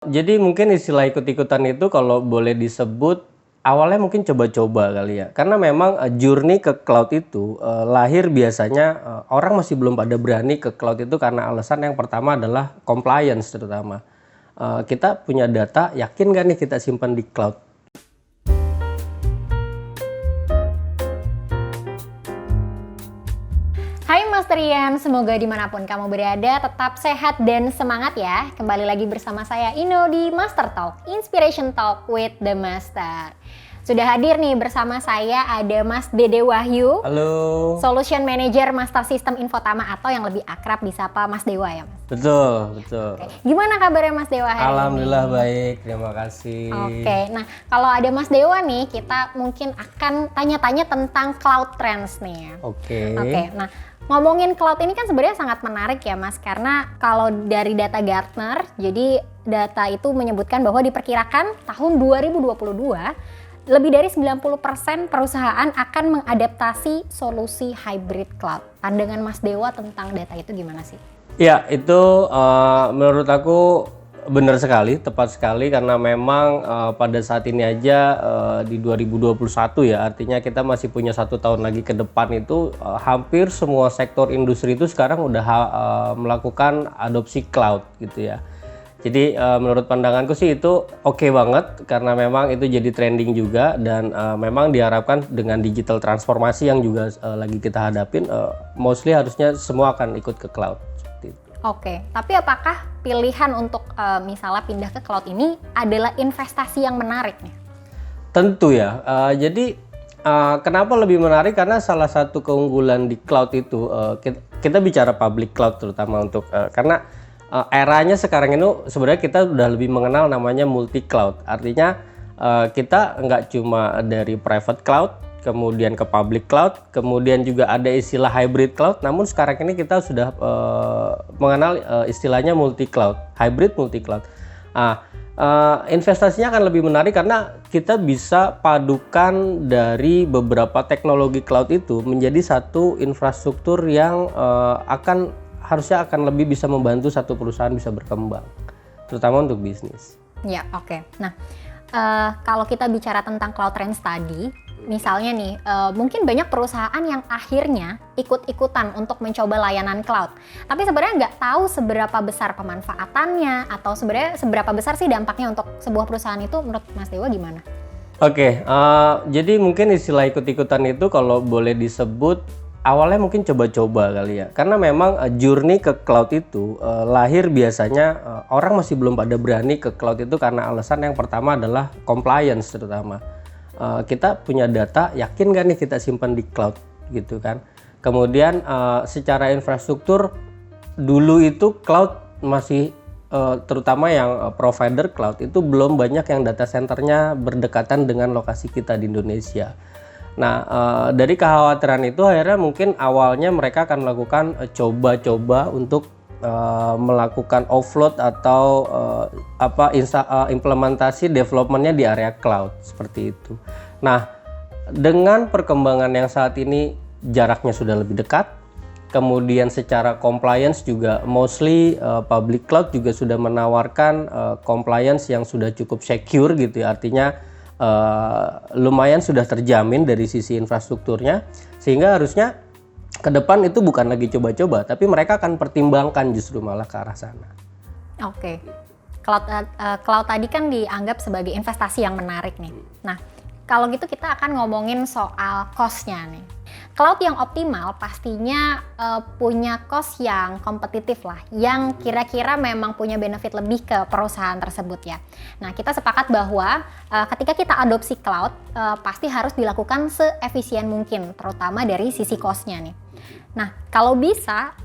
Jadi mungkin istilah ikut-ikutan itu kalau boleh disebut, awalnya mungkin coba-coba kali ya. Karena memang, journey ke cloud itu, lahir biasanya, orang masih belum pada berani ke cloud itu karena alasan yang pertama adalah compliance terutama. Kita punya data, yakin nggak nih kita simpan di cloud? Hai Mas Rian, semoga dimanapun kamu berada tetap sehat dan semangat ya. Kembali lagi bersama saya Ino di Master Talk, Inspiration Talk with the Master. Sudah hadir nih bersama saya ada Mas Dede Wahyu. Halo. Solution Manager Master System Infotama atau yang lebih akrab disapa Mas Dewa ya Mas? Betul, betul. Oke. Gimana kabarnya Mas Dewa hari ini? Alhamdulillah baik, terima kasih. Oke, nah kalau ada Mas Dewa nih, kita mungkin akan tanya-tanya tentang cloud trends nih ya. Oke, nah ngomongin cloud ini kan sebenarnya sangat menarik ya Mas, karena kalau dari data Gartner, jadi data itu menyebutkan bahwa diperkirakan tahun 2022 lebih dari 90% perusahaan akan mengadaptasi solusi hybrid cloud. Pandangan Mas Dewa tentang data itu gimana sih? Ya, itu menurut aku benar sekali, tepat sekali karena memang pada saat ini aja di 2021 ya, artinya kita masih punya 1 tahun lagi ke depan itu hampir semua sektor industri itu sekarang udah melakukan adopsi cloud gitu ya. Jadi menurut pandanganku sih itu oke banget karena memang itu jadi trending juga dan memang diharapkan dengan digital transformasi yang juga lagi kita hadapin, mostly harusnya semua akan ikut ke cloud. Oke, tapi apakah pilihan untuk misalnya pindah ke cloud ini adalah investasi yang menarik nih? Tentu ya, jadi kenapa lebih menarik karena salah satu keunggulan di cloud itu, kita bicara public cloud terutama untuk, karena eranya sekarang ini sebenarnya kita udah lebih mengenal namanya multi cloud, artinya kita nggak cuma dari private cloud, kemudian ke public cloud, kemudian juga ada istilah hybrid cloud, namun sekarang ini kita sudah mengenal istilahnya multi cloud, hybrid multi cloud. Investasinya akan lebih menarik karena kita bisa padukan dari beberapa teknologi cloud itu menjadi satu infrastruktur yang harusnya akan lebih bisa membantu satu perusahaan bisa berkembang, terutama untuk bisnis. Ya, oke. Nah, kalau kita bicara tentang cloud trends tadi, misalnya nih, mungkin banyak perusahaan yang akhirnya ikut-ikutan untuk mencoba layanan cloud. Tapi sebenarnya nggak tahu seberapa besar pemanfaatannya atau sebenarnya seberapa besar sih dampaknya untuk sebuah perusahaan itu. Menurut Mas Dewa gimana? Oke, jadi mungkin istilah ikut-ikutan itu kalau boleh disebut awalnya mungkin coba-coba kali ya. Karena memang journey ke cloud itu lahir biasanya orang masih belum pada berani ke cloud itu karena alasan yang pertama adalah compliance terutama. Kita punya data, yakin nggak nih kita simpan di cloud gitu kan. Kemudian secara infrastruktur dulu itu cloud masih terutama yang provider cloud itu belum banyak yang data centernya berdekatan dengan lokasi kita di Indonesia. Nah, dari kekhawatiran itu akhirnya mungkin awalnya mereka akan melakukan coba-coba untuk melakukan offload atau implementasi developmentnya di area cloud seperti itu. Nah, dengan perkembangan yang saat ini jaraknya sudah lebih dekat, kemudian secara compliance juga mostly public cloud juga sudah menawarkan compliance yang sudah cukup secure gitu ya, artinya lumayan sudah terjamin dari sisi infrastrukturnya, sehingga harusnya ke depan itu bukan lagi coba-coba, tapi mereka akan pertimbangkan justru malah ke arah sana. Oke, cloud tadi kan dianggap sebagai investasi yang menarik nih. Nah, kalau gitu kita akan ngomongin soal cost-nya nih. Cloud yang optimal pastinya punya cost yang kompetitif lah, yang kira-kira memang punya benefit lebih ke perusahaan tersebut ya. Nah, kita sepakat bahwa ketika kita adopsi cloud, pasti harus dilakukan seefisien mungkin, terutama dari sisi cost-nya nih. Nah, kalau bisa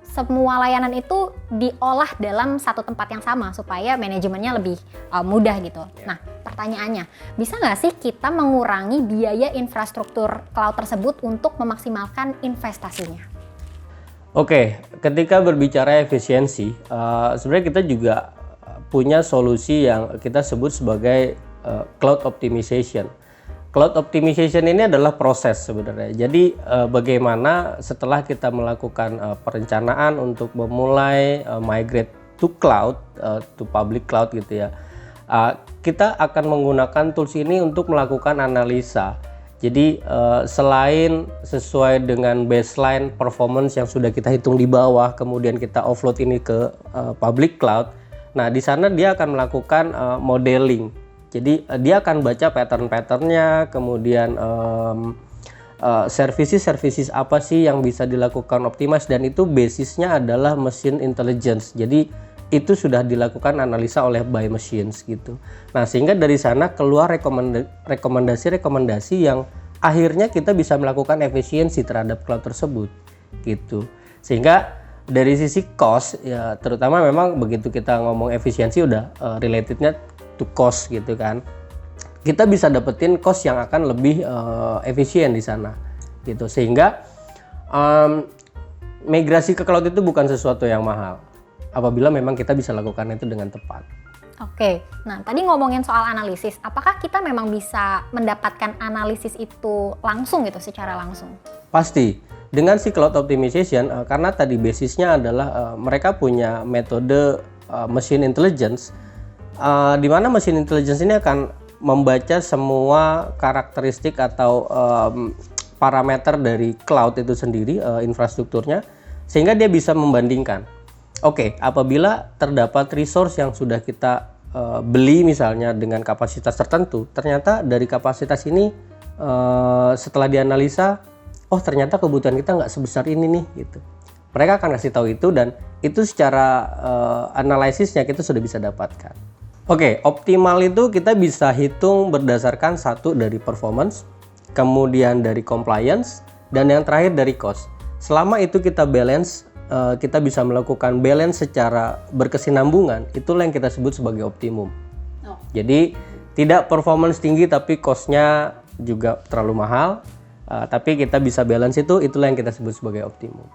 semua layanan itu diolah dalam satu tempat yang sama supaya manajemennya lebih mudah gitu. Nah, pertanyaannya, bisa nggak sih kita mengurangi biaya infrastruktur cloud tersebut untuk memaksimalkan investasinya? Oke, ketika berbicara efisiensi, sebenarnya kita juga punya solusi yang kita sebut sebagai cloud optimization. Cloud optimization ini adalah proses sebenarnya. Jadi bagaimana setelah kita melakukan perencanaan untuk memulai migrate to cloud, to public cloud gitu ya, kita akan menggunakan tools ini untuk melakukan analisa. Jadi selain sesuai dengan baseline performance yang sudah kita hitung di bawah, kemudian kita offload ini ke public cloud. Nah, di sana dia akan melakukan modeling. Jadi dia akan baca pattern-patternnya, kemudian services apa sih yang bisa dilakukan optimize, dan itu basisnya adalah machine intelligence. Jadi itu sudah dilakukan analisa oleh by machines gitu. Nah, sehingga dari sana keluar rekomendasi-rekomendasi yang akhirnya kita bisa melakukan efisiensi terhadap cloud tersebut gitu. Sehingga dari sisi cost ya, terutama memang begitu kita ngomong efisiensi udah relatednya to cost gitu kan, kita bisa dapetin cost yang akan lebih efisien di sana gitu. Sehingga migrasi ke cloud itu bukan sesuatu yang mahal apabila memang kita bisa lakukan itu dengan tepat. Oke, nah tadi ngomongin soal analisis, apakah kita memang bisa mendapatkan analisis itu langsung gitu, secara langsung? Pasti, dengan si cloud optimization, karena tadi basisnya adalah mereka punya metode machine intelligence, di mana machine intelligence ini akan membaca semua karakteristik atau parameter dari cloud itu sendiri, infrastrukturnya, sehingga dia bisa membandingkan. Oke, apabila terdapat resource yang sudah kita beli misalnya dengan kapasitas tertentu, ternyata dari kapasitas ini setelah dianalisa, oh ternyata kebutuhan kita nggak sebesar ini nih gitu. Mereka akan kasih tahu itu, dan itu secara analisisnya kita sudah bisa dapatkan. Oke, optimal itu kita bisa hitung berdasarkan satu dari performance, kemudian dari compliance, dan yang terakhir dari cost. Selama itu kita balance, kita bisa melakukan balance secara berkesinambungan, itulah yang kita sebut sebagai optimum. Jadi tidak performance tinggi tapi cost-nya juga terlalu mahal, tapi kita bisa balance itulah yang kita sebut sebagai optimum.